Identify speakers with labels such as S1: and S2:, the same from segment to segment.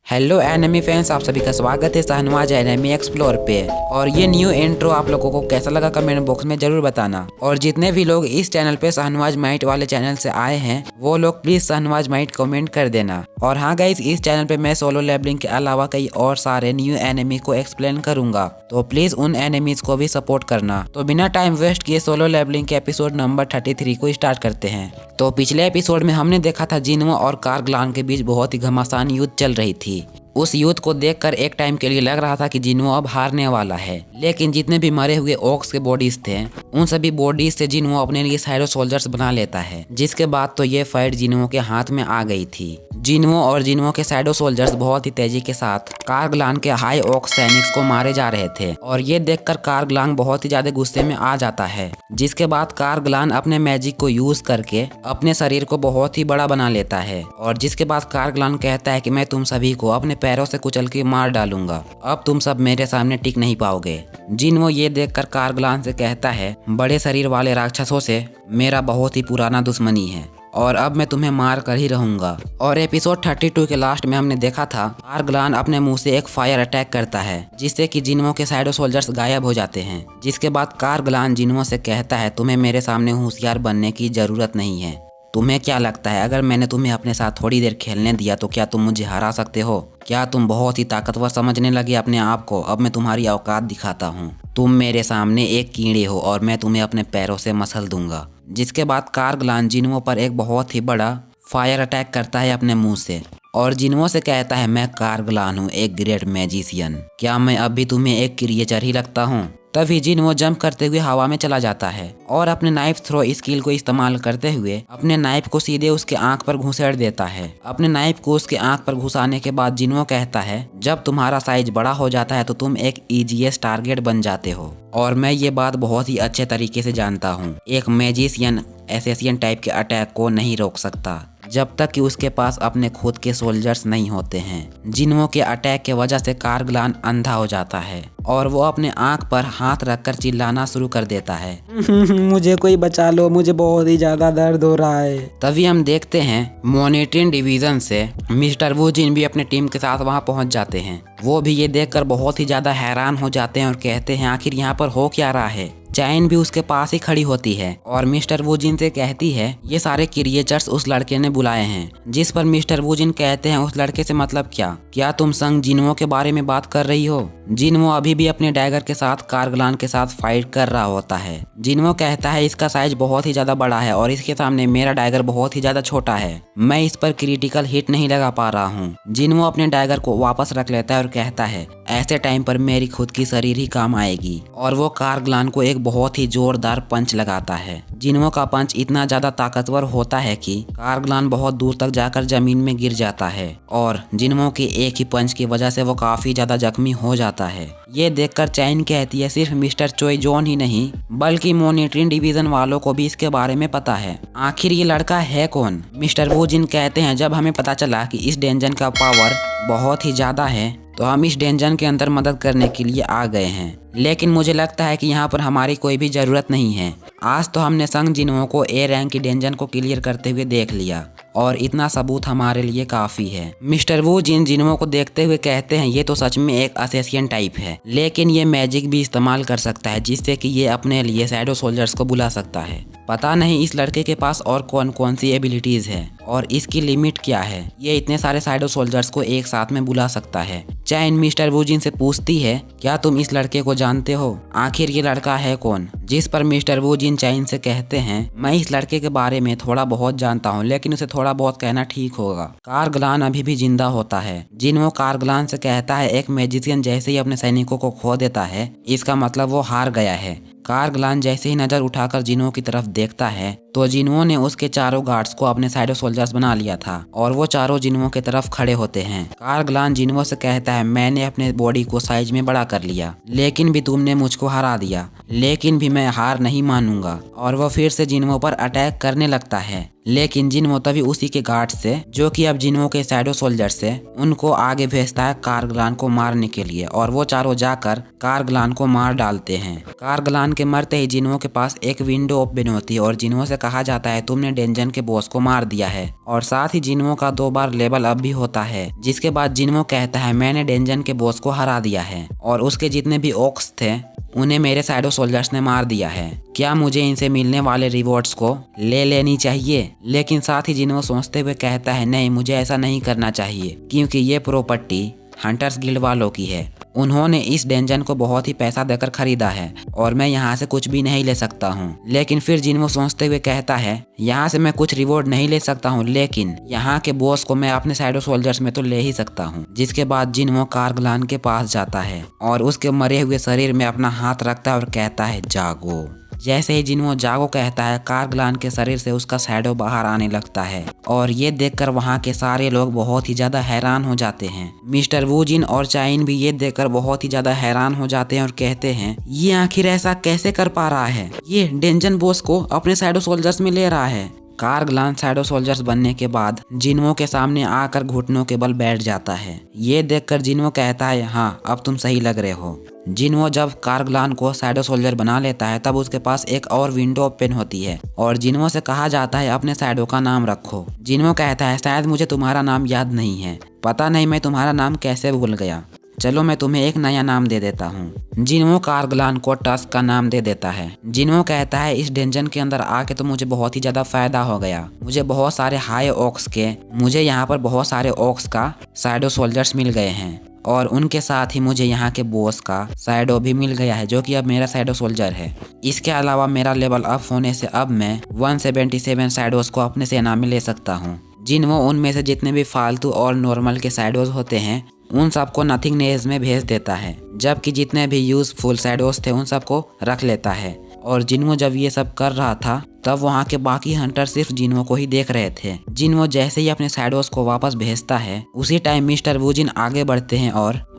S1: Hello enemy fans, आप सभी का स्वागत है शाहनवाज एनिमी एक्सप्लोर पे। और ये न्यू इंट्रो आप लोगों को कैसा लगा कमेंट बॉक्स में जरूर बताना। और जितने भी लोग इस चैनल पे शाहनवाज माइट वाले चैनल से आए हैं वो लोग प्लीज शाहनवाज माइट कमेंट कर देना। और हाँ गाइज, इस चैनल पे मैं सोलो लेवलिंग के अलावा कई और सारे न्यू एनिमी को एक्सप्लेन करूंगा, तो प्लीज उन एनिमीज को भी सपोर्ट करना। तो बिना टाइम वेस्ट किए सोलो लेवलिंग के एपिसोड नंबर 33 को स्टार्ट करते हैं। तो पिछले एपिसोड में हमने देखा था जिन्हो और कार्गलान के बीच बहुत ही घमासान युद्ध चल रही थी। उस युद्ध को देखकर एक टाइम के लिए लग रहा था कि जिन्हो अब हारने वाला है, लेकिन जितने भी मरे हुए ऑक्स के बॉडीज थे उन सभी बॉडीज से जिन्हो अपने लिए शैडो सोल्जर्स बना लेता है। जिसके बाद तो ये फाइट जिन्हो के हाथ में आ गई थी। जिन्हो और जिन्हो के शैडो सोल्जर्स बहुत ही तेजी के साथ कार्गलान के हाई ऑक्स सैनिक्स को मारे जा रहे थे। और ये देखकर कार्गलान बहुत ही ज्यादा गुस्से में आ जाता है। जिसके बाद कार्गलान अपने मैजिक को यूज करके अपने शरीर को बहुत ही बड़ा बना लेता है। और जिसके बाद कार्गलान कहता है कि मैं तुम सभी को अपने पैरों से कुचल के मार डालूंगा, अब तुम सब मेरे सामने टिक नहीं पाओगे। जिन्हो ये देखकर कार्गलान से कहता है, बड़े शरीर वाले राक्षसों से मेरा बहुत ही पुराना दुश्मनी है और अब मैं तुम्हें मार कर ही रहूंगा। और एपिसोड 32 के लास्ट में हमने देखा था कार्गलान अपने मुंह से एक फायर अटैक करता है जिससे कि जिन्हो के शैडो सोल्जर्स गायब हो जाते हैं। जिसके बाद कार्गलान जिन्हो से कहता है, तुम्हें मेरे सामने होशियार बनने की जरूरत नहीं है। तुम्हें क्या लगता है अगर मैंने तुम्हें अपने साथ थोड़ी देर खेलने दिया तो क्या तुम मुझे हरा सकते हो? क्या तुम बहुत ही ताकतवर समझने लगे अपने आप को? अब मैं तुम्हारी औकात दिखाता हूँ। तुम मेरे सामने एक कीड़े हो और मैं तुम्हें अपने पैरों से मसल दूंगा। जिसके बाद कार्गलान जिन्हो पर एक बहुत ही बड़ा फायर अटैक करता है अपने मुंह से और जिन्हो से कहता है, मैं कार्गलान हूँ, एक ग्रेट मैजिशियन। क्या मैं अब भी तुम्हें एक क्रिएचर ही लगता हूँ? तभी जिन्हो जंप करते हुए हवा में चला जाता है और अपने नाइफ थ्रो स्किल को इस्तेमाल करते हुए अपने नाइफ को सीधे उसके आंख पर घुसेड़ देता है। अपने नाइफ को उसके आंख पर घुसाने के बाद जिन्हो कहता है, जब तुम्हारा साइज बड़ा हो जाता है तो तुम एक ईजीएस टारगेट बन जाते हो। और मैं ये बात बहुत ही अच्छे तरीके से जानता हूँ, एक मैजिशियन एसेसियन टाइप के अटैक को नहीं रोक सकता जब तक कि उसके पास अपने खुद के सोल्जर्स नहीं होते हैं। जिन्हो के अटैक के वजह से कार्गलान अंधा हो जाता है और वो अपने आंख पर हाथ रखकर चिल्लाना शुरू कर देता है मुझे कोई बचा लो, मुझे बहुत ही ज्यादा दर्द हो रहा है। तभी हम देखते हैं मॉनिटरिंग डिवीजन से मिस्टर वुजिन भी अपने टीम के साथ वहां पहुंच जाते हैं। वो भी ये देखकर बहुत ही ज्यादा हैरान हो जाते हैं और कहते हैं, आखिर यहाँ पर हो क्या रहा है? चैन भी उसके पास ही खड़ी होती है और मिस्टर वुजिन से कहती है, ये सारे क्रिएचर्स उस लड़के ने बुलाए हैं। जिस पर मिस्टर वुजिन कहते हैं, उस लड़के से मतलब क्या तुम संग जिन्हो के बारे में बात कर रही हो? जिन्हो अभी भी अपने डैगर के साथ कार्गलान के साथ फाइट कर रहा होता है। जिन्हो कहता है, इसका साइज बहुत ही ज्यादा बड़ा है और इसके सामने मेरा डैगर बहुत ही ज्यादा छोटा है, मैं इस पर क्रिटिकल हिट नहीं लगा पा रहा हूँ। जिन्हो अपने डैगर को वापस रख लेता है और कहता है, ऐसे टाइम पर मेरी खुद की शरीर ही काम आएगी। और वो कार्गलान को एक बहुत ही जोरदार पंच लगाता है। जिन्हो का पंच इतना ज्यादा ताकतवर होता है कि कार्गलान बहुत दूर तक जाकर जमीन में गिर जाता है और जिन्हो के एक ही पंच की वजह से वो काफी ज्यादा जख्मी हो जाता है। ये देखकर चैन कहती है, सिर्फ मिस्टर चोई जॉन ही नहीं बल्कि मॉनिटरिंग डिवीजन वालों को भी इसके बारे में पता है। आखिर ये लड़का है कौन? मिस्टर वुजिन कहते हैं, जब हमें पता चला कि इस डेंजन का पावर बहुत ही ज्यादा है तो हम इस डेंजन के अंदर मदद करने के लिए आ गए हैं, लेकिन मुझे लगता है कि यहाँ पर हमारी कोई भी जरूरत नहीं है। आज तो हमने संग जिन्हो को ए रैंक की डेंजन को क्लियर करते हुए देख लिया और इतना सबूत हमारे लिए काफी है। मिस्टर वुजिन जिन्हो को देखते हुए कहते हैं, ये तो सच में एक असेसियन टाइप है, लेकिन ये मैजिक भी इस्तेमाल कर सकता है जिससे कि ये अपने लिए शैडो सोल्जर्स को बुला सकता है। पता नहीं इस लड़के के पास और कौन कौन सी एबिलिटीज है और इसकी लिमिट क्या है, ये इतने सारे शैडो सोल्जर्स को एक साथ में बुला सकता है। चैन मिस्टर वुजिन से पूछती है, क्या तुम इस लड़के को जानते हो? आखिर ये लड़का है कौन? जिस पर मिस्टर वुजिन चैन से कहते हैं, मैं इस लड़के के बारे में थोड़ा बहुत जानता हूँ, लेकिन उसे थोड़ा बहुत कहना ठीक होगा। कार्गलान अभी भी जिंदा होता है। जिन्हो कार्गलान से कहता है, एक मैजिशियन जैसे ही अपने सैनिकों को खो देता है इसका मतलब वो हार गया है। कार्गलान जैसे ही नजर उठाकर जिन्हो की तरफ देखता है तो जिन्हो ने उसके चारों गार्ड्स को अपने शैडो सोल्जर्स बना लिया था और वो चारों जिन्हो की तरफ खड़े होते हैं। कार्गलान जिन्हो से कहता है, मैंने अपने बॉडी को साइज में बड़ा कर लिया, लेकिन भी तुमने मुझको हरा दिया, लेकिन भी मैं हार नहीं मानूंगा। और वो फिर से जिन्हो पर अटैक करने लगता है, लेकिन जिन्हो तभी उसी के गार्ड से, जो कि अब जिन्हो के शैडो सोल्जर से, उनको आगे भेजता है कार्गलान को मारने के लिए और वो चारों जाकर कार्गलान को मार डालते हैं। कार्गलान के मरते ही जिन्हो के पास एक विंडो ओपन होती है और जिन्हो से कहा जाता है तुमने डेंजन के बॉस को मार दिया है, और साथ ही जिन्हो का 2 बार लेवल अप भी होता है। जिसके बाद जिन्हो कहता है मैंने डेंजन के बॉस को हरा दिया है और उसके जितने भी ऑक्स थे उन्हें मेरे शैडो सोल्जर्स ने मार दिया है। क्या मुझे इनसे मिलने वाले रिवॉर्ड्स को ले लेनी चाहिए? लेकिन साथ ही जिन्हो सोचते हुए कहता है नहीं, मुझे ऐसा नहीं करना चाहिए क्योंकि ये प्रॉपर्टी हंटर्स गिल्ड वालों की है। उन्होंने इस डेंजन को बहुत ही पैसा देकर खरीदा है और मैं यहाँ से कुछ भी नहीं ले सकता हूँ। लेकिन फिर जिन्हो सोचते हुए कहता है यहाँ से मैं कुछ रिवॉर्ड नहीं ले सकता हूँ, लेकिन यहाँ के बॉस को मैं अपने शैडो सोल्जर्स में तो ले ही सकता हूँ। जिसके बाद जिन्हो कार्गलान के पास जाता है और उसके मरे हुए शरीर में अपना हाथ रखता है और कहता है जागो। जैसे ही जिन्हो जागो कहता है, कार्गलान के शरीर से उसका शैडो बाहर आने लगता है और ये देखकर वहाँ के सारे लोग बहुत ही ज्यादा हैरान हो जाते हैं। मिस्टर वू जिन और चाइन भी ये देखकर बहुत ही ज्यादा हैरान हो जाते हैं और कहते हैं ये आखिर ऐसा कैसे कर पा रहा है, ये डेंजन बॉस को अपने शैडो सोल्जर्स में ले रहा है। कार्गलान शैडो सोल्जर्स बनने के बाद जिन्हो के सामने आकर घुटनों के बल बैठ जाता है। ये देखकर जिन्हो कहता है हाँ अब तुम सही लग रहे हो। जिन्हो जब कार्गलान को शैडो सोल्जर बना लेता है तब उसके पास एक और विंडो ओपन होती है और जिन्हो से कहा जाता है अपने शैडो का नाम रखो। जिन्हो कहता है शायद मुझे तुम्हारा नाम याद नहीं है, पता नहीं मैं तुम्हारा नाम कैसे भूल गया, चलो मैं तुम्हें एक नया नाम दे देता हूँ। जिन्हो कार्गलान को टस्क का नाम दे देता है। जिन्हो कहता है इस डेंजन के अंदर आके तो मुझे बहुत ही ज्यादा फायदा हो गया, मुझे बहुत सारे हाई ऑक्स के, मुझे यहाँ पर बहुत सारे ऑक्स का शैडो सोल्जर्स मिल गए हैं और उनके साथ ही मुझे यहाँ के बॉस का शैडो भी मिल गया है जो कि अब मेरा शैडो सोल्जर है। इसके अलावा मेरा लेवल अप होने से अब मैं 177 शैडोज को अपने सेना में ले सकता हूँ। जिन्हो उनमें से जितने भी फालतू और नॉर्मल के शैडोज होते हैं उन सबको नथिंगनेस में भेज देता है, जबकि जितने भी यूजफुल शैडोज थे उन सबको रख लेता है। और जिन्हो जब ये सब कर रहा था तब वहाँ के बाकी हंटर सिर्फ जिन्हो को ही देख रहे थे। जिन्हो जैसे ही अपने शैडोज को वापस भेजता है उसी टाइम मिस्टर वू जिन आगे बढ़ते हैं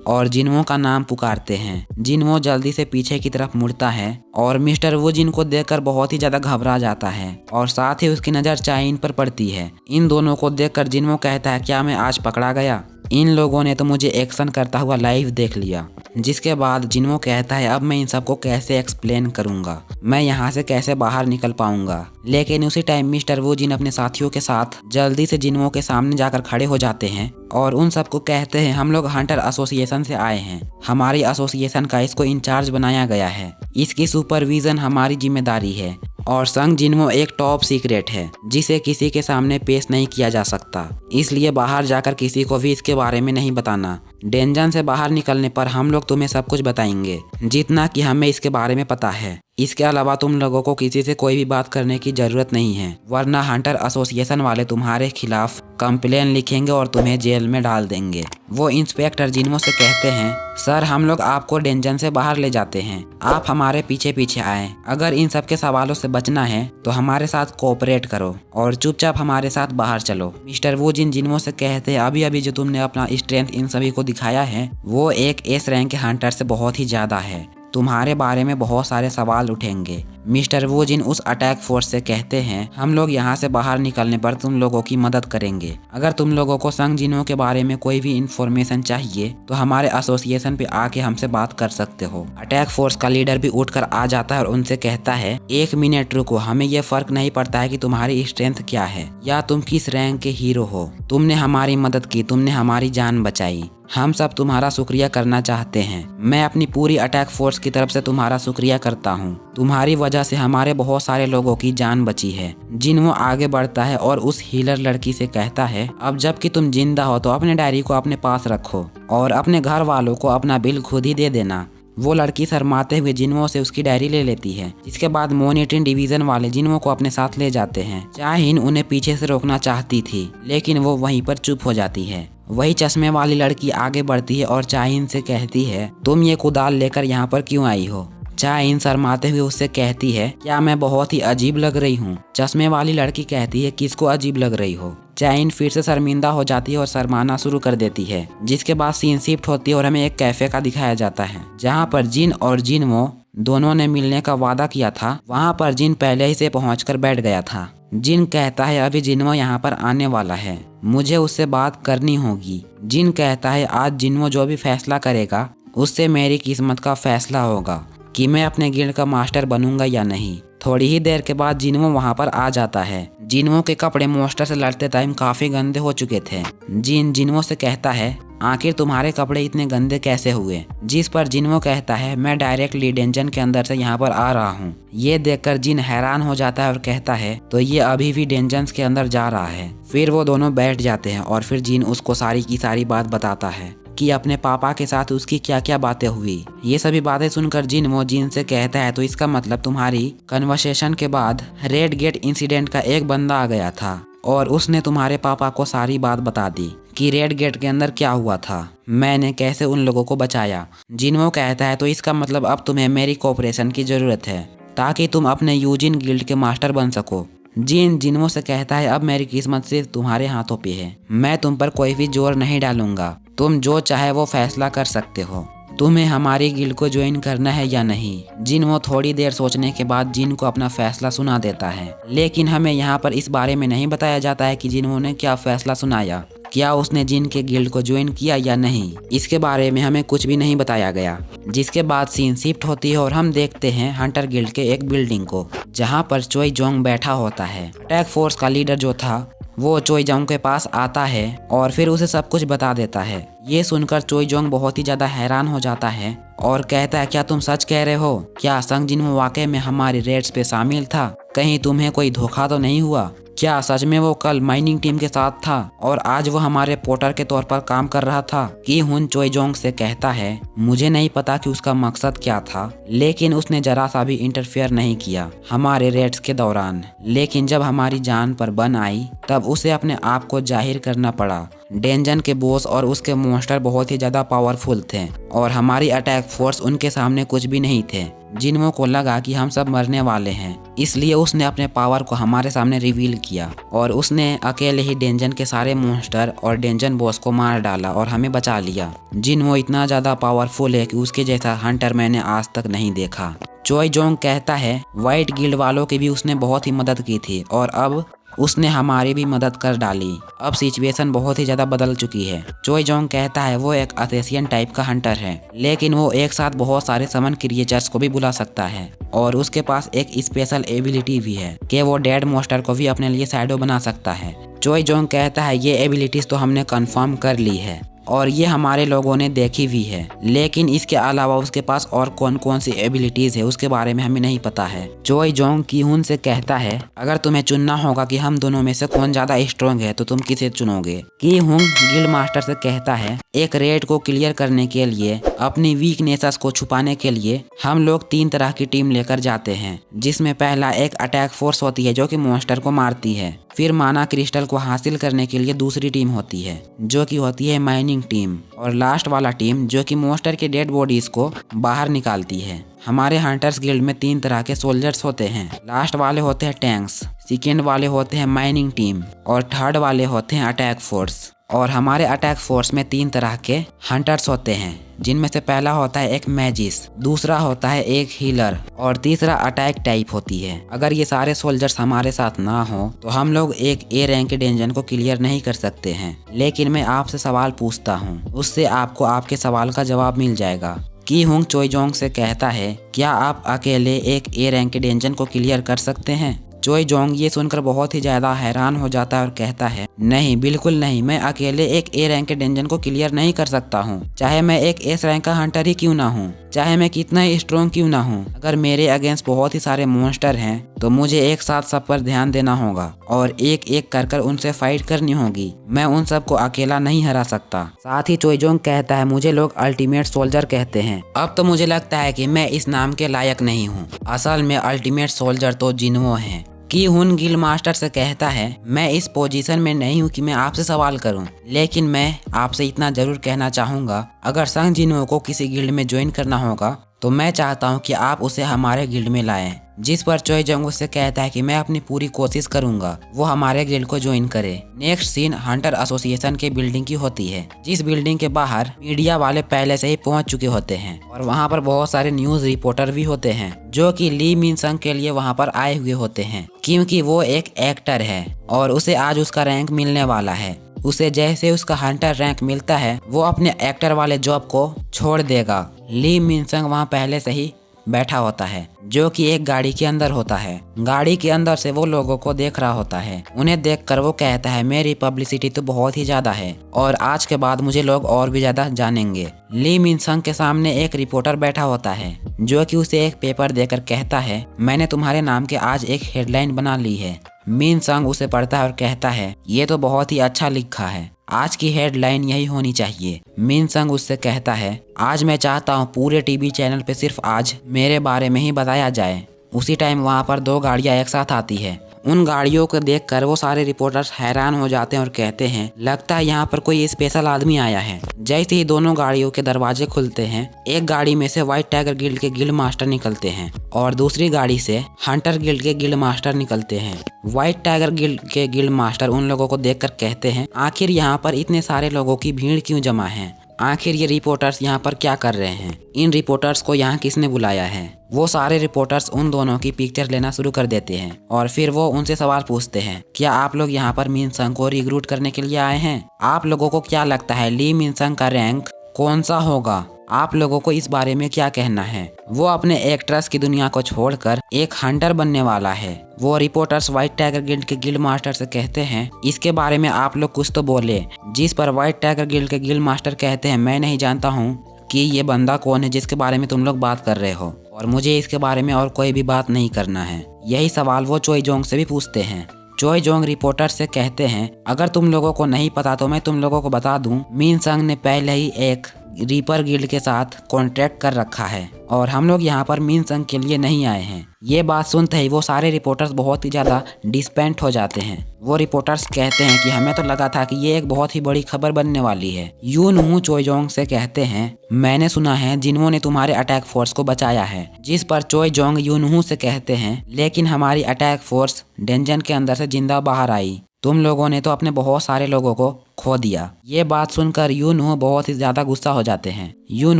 S1: और जिन्हो का नाम पुकारते हैं। जिन्हो जल्दी से पीछे की तरफ मुड़ता है और मिस्टर वू जिन को देखकर बहुत ही ज्यादा घबरा जाता है और साथ ही उसकी नजर चाइन पर पड़ती है। इन दोनों को देखकर जिन्हो कहता है क्या मैं आज पकड़ा गया, इन लोगों ने तो मुझे एक्शन करता हुआ लाइव देख लिया। जिसके बाद जिन्हो कहता है अब मैं इन सबको कैसे एक्सप्लेन करूंगा, मैं यहाँ से कैसे बाहर निकल पाऊंगा। लेकिन उसी टाइम मिस्टर वू जिन अपने साथियों के साथ जल्दी से जिन्हो के सामने जाकर खड़े हो जाते हैं और उन सबको कहते हैं हम लोग हंटर एसोसिएशन से आए हैं, हमारी एसोसिएशन का इसको इंचार्ज बनाया गया है, इसकी सुपरविजन हमारी जिम्मेदारी है और संग जिन्हो एक टॉप सीक्रेट है जिसे किसी के सामने पेश नहीं किया जा सकता, इसलिए बाहर जाकर किसी को भी इसके बारे में नहीं बताना। डेंजन से बाहर निकलने पर हम लोग तुम्हें सब कुछ बताएंगे जितना कि हमें इसके बारे में पता है। इसके अलावा तुम लोगों को किसी से कोई भी बात करने की जरूरत नहीं है, वरना हंटर एसोसिएशन वाले तुम्हारे खिलाफ कंप्लेन लिखेंगे और तुम्हें जेल में डाल देंगे। वो इंस्पेक्टर जिन्हो से कहते हैं सर हम लोग आपको डेंजन से बाहर ले जाते हैं, आप हमारे पीछे पीछे आए, अगर इन सब के सवालों से बचना है तो हमारे साथ कोऑपरेट करो और चुपचाप हमारे साथ बाहर चलो। मिस्टर वू जिन जिन्हो से कहते हैं अभी अभी जो तुमने अपना स्ट्रेंथ इन सभी को दिखाया है वो एक एस रैंक के हंटर से बहुत ही ज्यादा है, तुम्हारे बारे में बहुत सारे सवाल उठेंगे। मिस्टर वू जिन उस अटैक फोर्स से कहते हैं हम लोग यहाँ से बाहर निकलने पर तुम लोगों की मदद करेंगे, अगर तुम लोगों को संग जिन्हो के बारे में कोई भी इंफॉर्मेशन चाहिए तो हमारे एसोसिएशन पे आके हमसे बात कर सकते हो। अटैक फोर्स का लीडर भी उठकर आ जाता है और उनसे कहता है 1 मिनट रुको, हमें ये फर्क नहीं पड़ता है कि तुम्हारी स्ट्रेंथ क्या है या तुम किस रैंक के हीरो हो, तुमने हमारी मदद की, तुमने हमारी जान बचाई, हम सब तुम्हारा शुक्रिया करना चाहते हैं। मैं अपनी पूरी अटैक फोर्स की तरफ से तुम्हारा शुक्रिया करता हूँ, तुम्हारी वजह से हमारे बहुत सारे लोगों की जान बची है। जिन्हो आगे बढ़ता है और उस हीलर लड़की से कहता है अब जबकि तुम जिंदा हो तो अपने डायरी को अपने पास रखो और अपने घर वालों को अपना बिल खुद ही दे देना। वो लड़की शर्माते हुए जिन्हो से उसकी डायरी ले लेती है। जिसके बाद मॉनिटरिंग डिवीजन वाले जिन्हो को अपने साथ ले जाते हैं। चाइन उन्हें पीछे से रोकना चाहती थी लेकिन वो वहीं पर चुप हो जाती है। वही चश्मे वाली लड़की आगे बढ़ती है और चाइन से कहती है तुम ये कुदाल लेकर यहाँ पर क्यों आई हो। चाइन शर्माते हुए उससे कहती है क्या मैं बहुत ही अजीब लग रही हूँ। चश्मे वाली लड़की कहती है किसको अजीब लग रही हो। चाइन फिर से शर्मिंदा हो जाती है और शर्माना शुरू कर देती है। जिसके बाद सीन शिफ्ट होती है और हमें एक कैफे का दिखाया जाता है जहाँ पर जिन और जिन्हो दोनों ने मिलने का वादा किया था। वहाँ पर जिन पहले ही से पहुंचकर बैठ गया था जिन कहता है अभी जिन्हो यहाँ पर आने वाला है, मुझे उससे बात करनी होगी। जिन कहता है आज जिन्हो जो भी फैसला करेगा उससे मेरी किस्मत का फैसला होगा कि मैं अपने गिल्ड का मास्टर बनूंगा या नहीं। थोड़ी ही देर के बाद जिन्हो वहाँ पर आ जाता है। जिन्हो के कपड़े मॉन्स्टर से लड़ते टाइम काफी गंदे हो चुके थे। जिन्हो से कहता है आखिर तुम्हारे कपड़े इतने गंदे कैसे हुए? जिस पर जिन्हो कहता है मैं डायरेक्टली डेंजन के अंदर से यहाँ पर आ रहा हूँ। ये देखकर जिन हैरान हो जाता है और कहता है तो ये अभी भी डेंजन्स के अंदर जा रहा है। फिर वो दोनों बैठ जाते हैं और फिर जिन उसको सारी की सारी बात बताता है कि अपने पापा के साथ उसकी क्या क्या बातें हुई। ये सभी बातें सुनकर जिन से कहता है तो इसका मतलब तुम्हारी कन्वर्सेशन के बाद रेड गेट इंसिडेंट का एक बंदा आ गया था और उसने तुम्हारे पापा को सारी बात बता दी कि रेड गेट के अंदर क्या हुआ था, मैंने कैसे उन लोगों को बचाया। जिन्हो कहता है तो इसका मतलब अब तुम्हें मेरी कोऑपरेशन की जरूरत है ताकि तुम अपने यूजिन गिल्ड के मास्टर बन सको। जिन्हो से कहता है अब मेरी किस्मत सिर्फ तुम्हारे हाथों पे है, मैं तुम पर कोई भी जोर नहीं डालूंगा, तुम जो चाहे वो फैसला कर सकते हो। तुम्हें हमारी गिल्ड को ज्वाइन करना है या नहीं? जिन्हो थोड़ी देर सोचने के बाद जिन को अपना फैसला सुना देता है, लेकिन हमें यहाँ पर इस बारे में नहीं बताया जाता है कि जिन्हो ने क्या फैसला सुनाया। क्या उसने जिन के गिल्ड को ज्वाइन किया या नहीं, इसके बारे में हमें कुछ भी नहीं बताया गया। जिसके बाद सीन शिफ्ट होती है और हम देखते हैं हंटर गिल्ड के एक बिल्डिंग को, जहाँ पर चोई जोंग बैठा होता है। अटैक फोर्स का लीडर जो था वो चोई जोंग के पास आता है और फिर उसे सब कुछ बता देता है। ये सुनकर चोई जोंग बहुत ही ज्यादा हैरान हो जाता है और कहता है क्या तुम सच कह रहे हो? क्या संग जिन्हो वाकई में हमारी रेड्स पे शामिल था? कहीं तुम्हें कोई धोखा तो नहीं हुआ? क्या सच में वो कल माइनिंग टीम के साथ था और आज वो हमारे पोर्टर के तौर पर काम कर रहा था? की हुन चोई जोंग से कहता है मुझे नहीं पता कि उसका मकसद क्या था, लेकिन उसने जरा सा भी इंटरफेयर नहीं किया हमारे रेड्स के दौरान। लेकिन जब हमारी जान पर बन आई तब उसे अपने आप को जाहिर करना पड़ा। डेंजन के बॉस और उसके मॉन्स्टर बहुत ही ज्यादा पावरफुल थे और हमारी अटैक फोर्स उनके सामने कुछ भी नहीं थे। जिन्हो को लगा कि हम सब मरने वाले हैं, इसलिए उसने अपने पावर को हमारे सामने रिवील किया और उसने अकेले ही डेंजन के सारे मॉन्स्टर और डेंजन बॉस को मार डाला और हमें बचा लिया। जिन्हो इतना ज्यादा पावरफुल है कि उसके जैसा हंटर मैंने आज तक नहीं देखा। चोई जोंग कहता है व्हाइट गिल्ड वालों की भी उसने बहुत ही मदद की थी और अब उसने हमारी भी मदद कर डाली। अब सिचुएशन बहुत ही ज्यादा बदल चुकी है। चोई जोंग कहता है वो एक असेसियन टाइप का हंटर है, लेकिन वो एक साथ बहुत सारे समन क्रिएचर्स को भी बुला सकता है और उसके पास एक स्पेशल एबिलिटी भी है कि वो डेड मॉन्स्टर को भी अपने लिए शैडो बना सकता है। चोई जोंग कहता है ये एबिलिटीज तो हमने कंफर्म कर ली है और ये हमारे लोगों ने देखी भी है, लेकिन इसके अलावा उसके पास और कौन कौन सी एबिलिटीज है उसके बारे में हमें नहीं पता है। चोई जोंग की हुन से कहता है अगर तुम्हें चुनना होगा कि हम दोनों में से कौन ज्यादा स्ट्रॉन्ग है तो तुम किसे चुनोगे? की हुन गिल्ड मास्टर से कहता है एक रेड को क्लियर करने के लिए, अपनी वीकनेसेस को छुपाने के लिए हम लोग 3 तरह की टीम लेकर जाते हैं, जिसमें पहला एक अटैक फोर्स होती है जो कि मॉन्स्टर को मारती है। फिर माना क्रिस्टल को हासिल करने के लिए दूसरी टीम होती है जो कि होती है माइनिंग टीम, और लास्ट वाला टीम जो कि मॉन्स्टर के डेड बॉडीज को बाहर निकालती है। हमारे हंटर्स गिल्ड में 3 तरह के सोल्जर्स होते हैं। लास्ट वाले होते हैं टैंक्स, सेकेंड वाले होते हैं माइनिंग टीम और थर्ड वाले होते हैं अटैक फोर्स। और हमारे अटैक फोर्स में 3 तरह के हंटर्स होते हैं, जिनमें से पहला होता है एक मैजिस, दूसरा होता है एक हीलर और तीसरा अटैक टाइप होती है। अगर ये सारे सोल्जर्स हमारे साथ ना हो तो हम लोग एक ए रैंक के डेंजन को क्लियर नहीं कर सकते हैं। लेकिन मैं आपसे सवाल पूछता हूँ, उससे आपको आपके सवाल का जवाब मिल जाएगा। की हुंग चोई जोंग से कहता है क्या आप अकेले एक ए रैंक के डेंजन को क्लियर कर सकते हैं? चोई जोंग ये सुनकर बहुत ही ज्यादा हैरान हो जाता है और कहता है नहीं, बिल्कुल नहीं, मैं अकेले एक ए रैंक के डेंजन को क्लियर नहीं कर सकता हूँ, चाहे मैं एक एस रैंक का हंटर ही क्यों ना हूँ, चाहे मैं कितना ही स्ट्रॉन्ग क्यों ना हूँ। अगर मेरे अगेंस्ट बहुत ही सारे मॉन्स्टर हैं तो मुझे एक साथ सब पर ध्यान देना होगा और एक एक कर उनसे फाइट करनी होगी। मैं उन सबको अकेला नहीं हरा सकता। साथ ही चोई जोंग कहता है मुझे लोग अल्टीमेट सोल्जर कहते हैं। अब तो मुझे लगता है कि मैं इस नाम के लायक नहीं हूँ। असल में अल्टीमेट सोल्जर तो जिन्हो हैं। की हुन गिल्ड मास्टर से कहता है मैं इस पोजीशन में नहीं हूँ कि मैं आपसे सवाल करूं, लेकिन मैं आपसे इतना जरूर कहना चाहूँगा, अगर संग जिन्हो को किसी गिल्ड में ज्वाइन करना होगा तो मैं चाहता हूँ कि आप उसे हमारे गिल्ड में लाएं। जिस पर चोई जोंग उससे कहता है कि मैं अपनी पूरी कोशिश करूंगा वो हमारे गिल्ड को ज्वाइन करे। नेक्स्ट सीन हंटर एसोसिएशन के बिल्डिंग की होती है, जिस बिल्डिंग के बाहर मीडिया वाले पहले से ही पहुंच चुके होते हैं और वहां पर बहुत सारे न्यूज रिपोर्टर भी होते हैं जो कि ली मिन संग के लिए वहां पर आए हुए होते हैं, क्योंकि वो एक एक्टर है और उसे आज उसका रैंक मिलने वाला है। उसे जैसे उसका हंटर रैंक मिलता है वो अपने एक्टर वाले जॉब को छोड़ देगा। ली मिन संग वहाँ पहले से ही बैठा होता है जो कि एक गाड़ी के अंदर होता है। गाड़ी के अंदर से वो लोगों को देख रहा होता है। उन्हें देखकर वो कहता है मेरी पब्लिसिटी तो बहुत ही ज्यादा है और आज के बाद मुझे लोग और भी ज्यादा जानेंगे। ली मिन संग के सामने एक रिपोर्टर बैठा होता है जो कि उसे एक पेपर देकर कहता है मैंने तुम्हारे नाम के आज एक हेडलाइन बना ली है। मिन संग उसे पढ़ता है और कहता है ये तो बहुत ही अच्छा लिखा है, आज की हेडलाइन यही होनी चाहिए। मिन संग उससे कहता है आज मैं चाहता हूँ पूरे टीवी चैनल पे सिर्फ आज मेरे बारे में ही बताया जाए। उसी टाइम वहाँ पर दो गाड़ियाँ एक साथ आती है। उन गाड़ियों को देखकर वो सारे रिपोर्टर्स हैरान हो जाते हैं और कहते हैं लगता है यहाँ पर कोई स्पेशल आदमी आया है। जैसे ही दोनों गाड़ियों के दरवाजे खुलते हैं एक गाड़ी में से व्हाइट टाइगर गिल्ड के गिल्ड मास्टर निकलते हैं और दूसरी गाड़ी से हंटर गिल्ड के गिल्ड मास्टर निकलते हैं। व्हाइट टाइगर गिल्ड के गिल्ड मास्टर उन लोगों को देखकर कहते हैं आखिर यहाँ पर इतने सारे लोगों की भीड़ क्यों जमा है, आखिर ये रिपोर्टर्स यहाँ पर क्या कर रहे हैं, इन रिपोर्टर्स को यहाँ किसने बुलाया है। वो सारे रिपोर्टर्स उन दोनों की पिक्चर लेना शुरू कर देते हैं और फिर वो उनसे सवाल पूछते हैं क्या आप लोग यहाँ पर मिन संग को रिक्रूट करने के लिए आए हैं, आप लोगों को क्या लगता है ली मिन संग का रैंक कौन सा होगा, आप लोगों को इस बारे में क्या कहना है। वो अपने एक्ट्रेस की दुनिया को छोड़कर एक हंटर बनने वाला है। वो रिपोर्टर्स व्हाइट टाइगर गिल्ड के गिल्ड मास्टर से कहते हैं इसके बारे में आप लोग कुछ तो बोले, जिस पर व्हाइट टाइगर गिल्ड के गिल्ड मास्टर कहते हैं मैं नहीं जानता हूँ कि ये बंदा कौन है जिसके बारे में तुम लोग बात कर रहे हो और मुझे इसके बारे में और कोई भी बात नहीं करना है। यही सवाल वो चोई जोंग से भी पूछते हैं। चोई जोंग रिपोर्टर से कहते हैं अगर तुम लोगों को नहीं पता तो मैं तुम लोगों को बता दूं मिन संग ने पहले ही एक रीपर गिल्ड के साथ कॉन्ट्रैक्ट कर रखा है और हम लोग यहाँ पर मिन संग के लिए नहीं आए हैं। ये बात सुनते ही वो सारे रिपोर्टर्स बहुत ही ज़्यादा डिस्पेंट हो जाते हैं। वो रिपोर्टर्स कहते हैं कि हमें तो लगा था कि ये एक बहुत ही बड़ी खबर बनने वाली है। यून हूँ चोई जोंग से कहते हैं मैंने सुना है जिन्हों ने तुम्हारे अटैक फोर्स को बचाया है, जिस पर चोई जोंग यून हूँ से कहते हैं लेकिन हमारी अटैक फोर्स डेंजन के अंदर से जिंदा बाहर आई, तुम लोगों ने तो अपने बहुत सारे लोगों को खो दिया। ये बात सुनकर यून हूँ बहुत ही ज्यादा गुस्सा हो जाते हैं। यून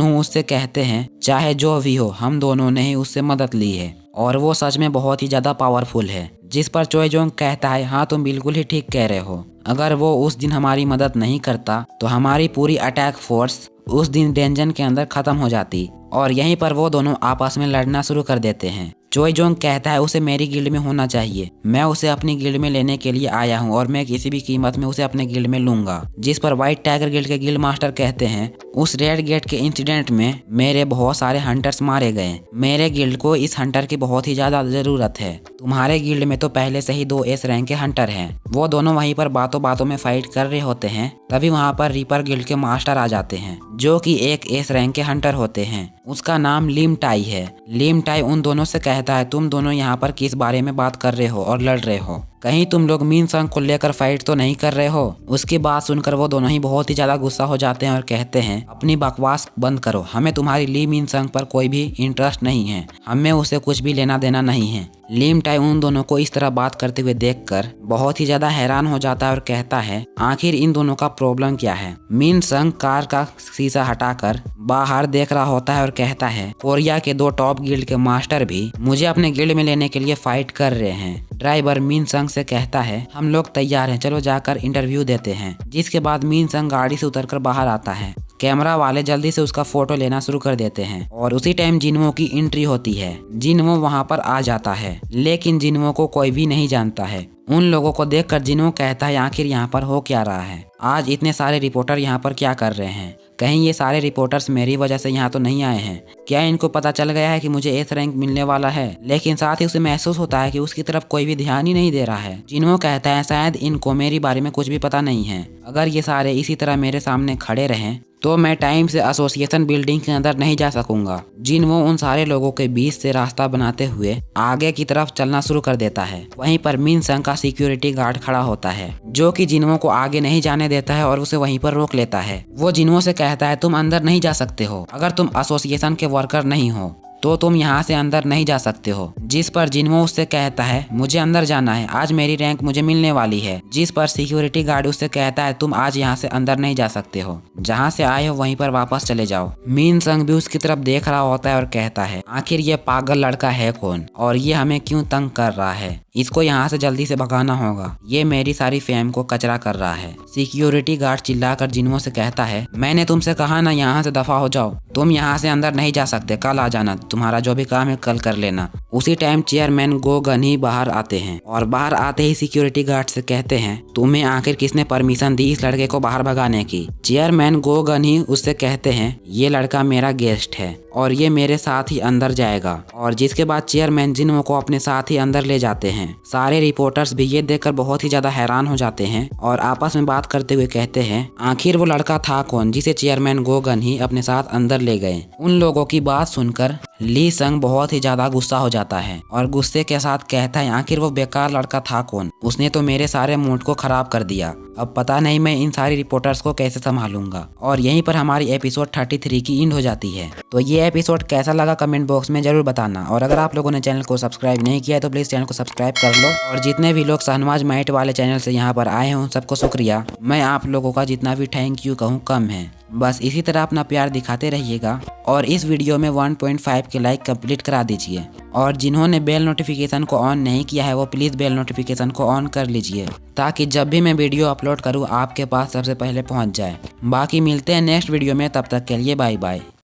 S1: हूँ उससे कहते हैं चाहे जो भी हो हम दोनों ने ही उससे मदद ली है और वो सच में बहुत ही ज्यादा पावरफुल है। जिस पर चोई जोंग कहता है हाँ तुम बिल्कुल ही ठीक कह रहे हो, अगर वो उस दिन हमारी मदद नहीं करता तो हमारी पूरी अटैक फोर्स उस दिन डेंजन के अंदर खत्म हो जाती। और यहीं पर वो दोनों आपस में लड़ना शुरू कर देते हैं। चोई जोंग कहता है उसे मेरी गिल्ड में होना चाहिए, मैं उसे अपनी गिल्ड में लेने के लिए आया हूँ और मैं किसी भी कीमत में उसे अपने गिल्ड में लूंगा। जिस पर व्हाइट टाइगर गिल्ड के गिल्ड मास्टर कहते हैं उस रेड गेट के इंसिडेंट में मेरे बहुत सारे हंटर्स मारे गए, मेरे गिल्ड को इस हंटर की बहुत ही ज्यादा जरूरत है। तुम्हारे गिल्ड में तो पहले से ही 2 एस रैंक के हंटर हैं। वो दोनों वहीं पर बातों बातों में फाइट कर रहे होते हैं, तभी वहाँ पर रीपर गिल्ड के मास्टर आ जाते हैं जो कि एक एस रैंक के हंटर होते हैं। उसका नाम लिम टाई है। लिम टाई उन दोनों से कहता है तुम दोनों यहाँ पर किस बारे में बात कर रहे हो और लड़ रहे हो, कहीं तुम लोग मिन संग को लेकर फाइट तो नहीं कर रहे हो। उसकी बात सुनकर वो दोनों ही बहुत ही ज्यादा गुस्सा हो जाते हैं और कहते हैं अपनी बकवास बंद करो, हमें तुम्हारी ली मिन संग पर कोई भी इंटरेस्ट नहीं है, हमें उसे कुछ भी लेना देना नहीं है। लिम टाई उन दोनों को इस तरह बात करते हुए देखकर बहुत ही ज्यादा हैरान हो जाता है और कहता है आखिर इन दोनों का प्रॉब्लम क्या है। मिन संग कार का शीशा हटाकर बाहर देख रहा होता है और कहता है कोरिया के 2 टॉप गिल्ड के मास्टर भी मुझे अपने गिल्ड में लेने के लिए फाइट कर रहे हैं। ड्राइवर मिन संग से कहता है हम लोग तैयार हैं, चलो जाकर इंटरव्यू देते हैं। जिसके बाद मिन संग गाड़ी से उतरकर बाहर आता है। कैमरा वाले जल्दी से उसका फोटो लेना शुरू कर देते हैं और उसी टाइम जिनवो की एंट्री होती है। जिनवो वहां पर आ जाता है लेकिन जिनवो को कोई भी नहीं जानता है। उन लोगों को देखकर जिनवो कहता है आखिर यहाँ पर हो क्या रहा है, आज इतने सारे रिपोर्टर यहाँ पर क्या कर रहे हैं, कहीं ये सारे रिपोर्टर्स मेरी वजह से यहाँ तो नहीं आए हैं, क्या इनको पता चल गया है कि मुझे एस रैंक मिलने वाला है। लेकिन साथ ही उसे महसूस होता है कि उसकी तरफ कोई भी ध्यान ही नहीं दे रहा है। जिनवो कहता है शायद इनको मेरे बारे में कुछ भी पता नहीं है, अगर ये सारे इसी तरह मेरे सामने खड़े रहें तो मैं टाइम से एसोसिएशन बिल्डिंग के अंदर नहीं जा सकूंगा। जिनवो उन सारे लोगों के बीच से रास्ता बनाते हुए आगे की तरफ चलना शुरू कर देता है। वहीं पर मिन संग का सिक्योरिटी गार्ड खड़ा होता है जो कि जिनवो को आगे नहीं जाने देता है और उसे वहीं पर रोक लेता है। वो जिनवो से कहता है तुम अंदर नहीं जा सकते हो, अगर तुम एसोसिएशन के वर्कर नहीं हो तो तुम यहाँ से अंदर नहीं जा सकते हो। जिस पर जिनवो उससे कहता है मुझे अंदर जाना है, आज मेरी रैंक मुझे मिलने वाली है। जिस पर सिक्योरिटी गार्ड उससे कहता है तुम आज यहाँ से अंदर नहीं जा सकते हो, जहाँ से आए हो वहीं पर वापस चले जाओ। मीन संग भी उसकी तरफ देख रहा होता है और कहता है आखिर ये पागल लड़का है कौन और ये हमें क्यों तंग कर रहा है, इसको यहाँ से जल्दी से भगाना होगा, ये मेरी सारी फेम को कचरा कर रहा है। सिक्योरिटी गार्ड चिल्लाकर जिनवो से कहता है मैंने तुमसे कहा ना यहाँ से दफा हो जाओ, तुम यहाँ से अंदर नहीं जा सकते, कल आ जाना, तुम्हारा जो भी काम है कल कर लेना। उसी टाइम चेयरमैन गो गन ही बाहर आते हैं और बाहर आते ही सिक्योरिटी गार्ड से कहते हैं तुम्हें आखिर किसने परमिशन दी इस लड़के को बाहर भगाने की। चेयरमैन गो गन ही उससे कहते हैं ये लड़का मेरा गेस्ट है और ये मेरे साथ ही अंदर जाएगा। और जिसके बाद चेयरमैन जिनवो को अपने साथ ही अंदर ले जाते हैं। सारे रिपोर्टर्स भी ये देखकर बहुत ही ज्यादा हैरान हो जाते हैं और आपस में बात करते हुए कहते हैं आखिर वो लड़का था कौन जिसे चेयरमैन गो गन ही अपने साथ अंदर ले गए। उन लोगों की बात सुनकर ली संग बहुत ही ज्यादा गुस्सा हो जाता है और गुस्से के साथ कहता है आखिर वो बेकार लड़का था कौन, उसने तो मेरे सारे मूड को खराब कर दिया, अब पता नहीं मैं इन सारी रिपोर्टर्स को कैसे संभालूंगा। और यहीं पर हमारी एपिसोड 33 की एंड हो जाती है। तो ये एपिसोड कैसा लगा कमेंट बॉक्स में जरूर बताना और अगर आप लोगों ने चैनल को सब्सक्राइब नहीं किया है तो प्लीज चैनल को सब्सक्राइब कर लो। और जितने भी लोग शाहनवाज माइट वाले चैनल से यहाँ पर आए हैं उन सबको शुक्रिया, मैं आप लोगों का जितना भी थैंक यू कहूँ कम है। बस इसी तरह अपना प्यार दिखाते रहिएगा और इस वीडियो में 1.5 के लाइक कंप्लीट करा दीजिए। और जिन्होंने बेल नोटिफिकेशन को ऑन नहीं किया है वो प्लीज़ बेल नोटिफिकेशन को ऑन कर लीजिए ताकि जब भी मैं वीडियो अपलोड करूँ आपके पास सबसे पहले पहुँच जाए। बाकी मिलते हैं नेक्स्ट वीडियो में, तब तक के लिए बाय बाय।